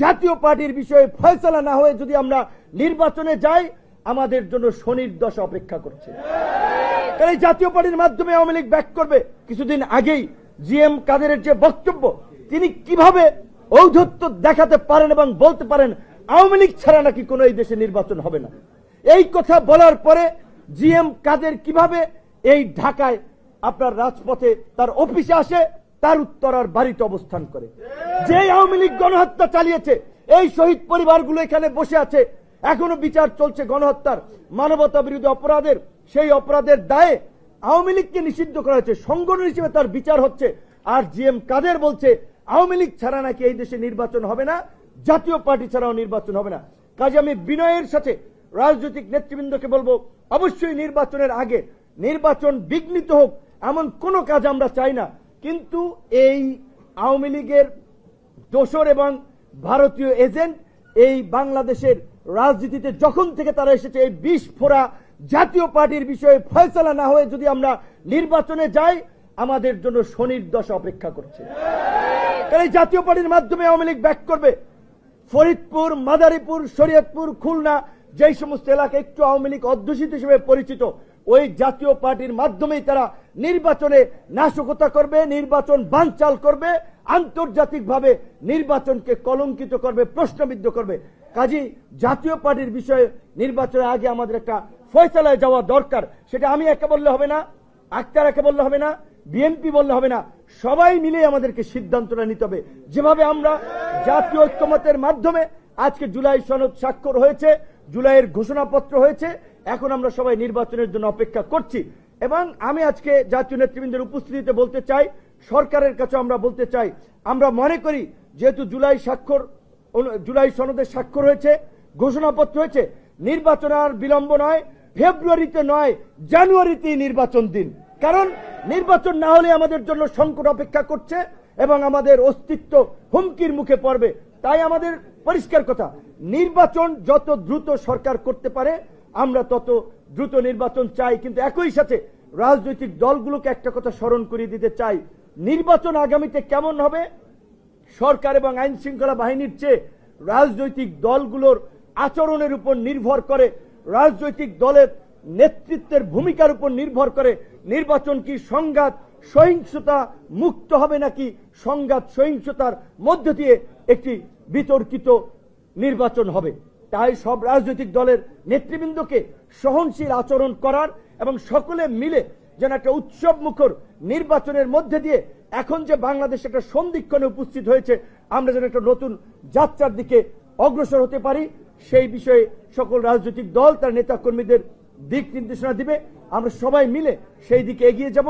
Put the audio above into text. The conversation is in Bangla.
জাতীয় পার্টির বিষয়ে ফয়সালা না হয়ে যদি আমরা নির্বাচনে যাই আমাদের জন্য শনির দশা অপেক্ষা করছে। কারণ এই জাতীয় পার্টির মাধ্যমে আওয়ামী লীগ ব্যাক করবে। কিছুদিন আগেই জিএম কাদেরের যে বক্তব্য, তিনি কিভাবে ঔদ্ধত্য দেখাতে পারেন এবং বলতে পারেন আওয়ামী লীগ ছাড়া নাকি কোনো এই দেশে নির্বাচন হবে না। এই কথা বলার পরে জিএম কাদের কিভাবে এই ঢাকায় আপনার রাজপথে তার অফিসে আসে, তার উত্তরার বাড়িতে অবস্থান করে। যে আওয়ামী লীগ গণহত্যা চালিয়েছে, এই শহীদ পরিবারগুলো এখানে বসে আছে, এখনো বিচার চলছে গণহত্যার, মানবতা বিরোধী অপরাধের। সেই অপরাধের দায়ে আওয়ামী লীগকে নিষিদ্ধ করা হয়েছে, সংগঠন হিসেবে তার বিচার হচ্ছে। আর জিএম কাদের বলছে আওয়ামী লীগ ছাড়া নাকি এই দেশে নির্বাচন হবে না, জাতীয় পার্টি ছাড়াও নির্বাচন হবে না। কাজে আমি বিনয়ের সাথে রাজনৈতিক নেতৃবৃন্দকে বলবো, অবশ্যই নির্বাচনের আগে নির্বাচন বিঘ্নিত হোক এমন কোন কাজ আমরা চাই না। কিন্তু এই আওয়ামী লীগের দোসর এবং ভারতীয় এজেন্ট এই বাংলাদেশের রাজনীতিতে যখন থেকে তারা এসেছে, এই বিষ ফোড়া জাতীয় পার্টির বিষয়ে ফয়সালা না হয়ে যদি আমরা নির্বাচনে যাই আমাদের জন্য শনির দশা অপেক্ষা করছে। কারণ এই জাতীয় পার্টির মাধ্যমে আওয়ামী লীগ ব্যাক করবে। ফরিদপুর, মাদারীপুর, শরীয়তপুর, খুলনা, যেই সমস্ত এলাকা একটু আওয়ামী লীগ অধ্যুষিত হিসেবে পরিচিত, ওই জাতীয় পার্টির মাধ্যমেই তারা নির্বাচনে নাশকতা করবে, নির্বাচন বানচাল করবে, আন্তর্জাতিকভাবে নির্বাচনকে কলঙ্কিত করবে, প্রশ্নবিদ্ধ করবে। কাজী জাতীয় পার্টির বিষয়ে নির্বাচনের আগে আমাদের একটা ফয়সালায় যাওয়া দরকার। সেটা আমি একা বললে হবে না, আক্তার একা বললে হবে না, বিএনপি বললে হবে না, সবাই মিলে আমাদেরকে সিদ্ধান্তটা নিতে হবে। যেভাবে আমরা জাতীয় ঐক্যমতের মাধ্যমে আজকে জুলাই সনদ স্বাক্ষর হয়েছে, জুলাইয়ের ঘোষণাপত্র হয়েছে, এখন আমরা সবাই নির্বাচনের জন্য অপেক্ষা করছি। এবং আমি আজকে জাতীয় নেতৃবৃন্দের উপস্থিতিতে বলতে চাই, সরকারের কাছে আমরা বলতে চাই, আমরা মনে করি যেহেতু জুলাই সনদের স্বাক্ষর হয়েছে, ঘোষণাপত্র হয়েছে, নির্বাচন আর বিলম্ব নয়, ফেব্রুয়ারিতে নয় জানুয়ারিতেই নির্বাচন দিন। কারণ নির্বাচন না হলে আমাদের জন্য সংকট অপেক্ষা করছে এবং আমাদের অস্তিত্ব হুমকির মুখে পড়বে। তাই আমাদের পরিষ্কার কথা, নির্বাচন যত দ্রুত সরকার করতে পারে আমরা তত দ্রুত নির্বাচন চাই। কিন্তু একই সাথে রাজনৈতিক দলগুলোকে একটা কথা স্মরণ করিয়ে দিতে চাই, নির্বাচন আগামীতে কেমন হবে সরকার এবং আইন শৃঙ্খলা বাহিনীর চেয়ে রাজনৈতিক দলগুলোর আচরণের উপর নির্ভর করে, রাজনৈতিক দলের নেতৃত্বের ভূমিকার উপর নির্ভর করে নির্বাচন কি সংঘাত সহিংসতা মুক্ত হবে নাকি সংঘাত সহিংসতার মধ্য দিয়ে একটি বিতর্কিত নির্বাচন হবে। তাই সব রাজনৈতিক দলের নেতৃবৃন্দকে সহনশীল আচরণ করার এবং সকলে মিলে যেন একটা উৎসব মুখর নির্বাচনের মধ্যে দিয়ে এখন যে বাংলাদেশ একটা সন্ধিক্ষণে উপস্থিত হয়েছে, আমরা যেন একটা নতুন যাত্রার দিকে অগ্রসর হতে পারি, সেই বিষয়ে সকল রাজনৈতিক দল তার নেতা কর্মীদের দিক নির্দেশনা দিবে। আমরা সবাই মিলে সেই দিকে এগিয়ে যাব।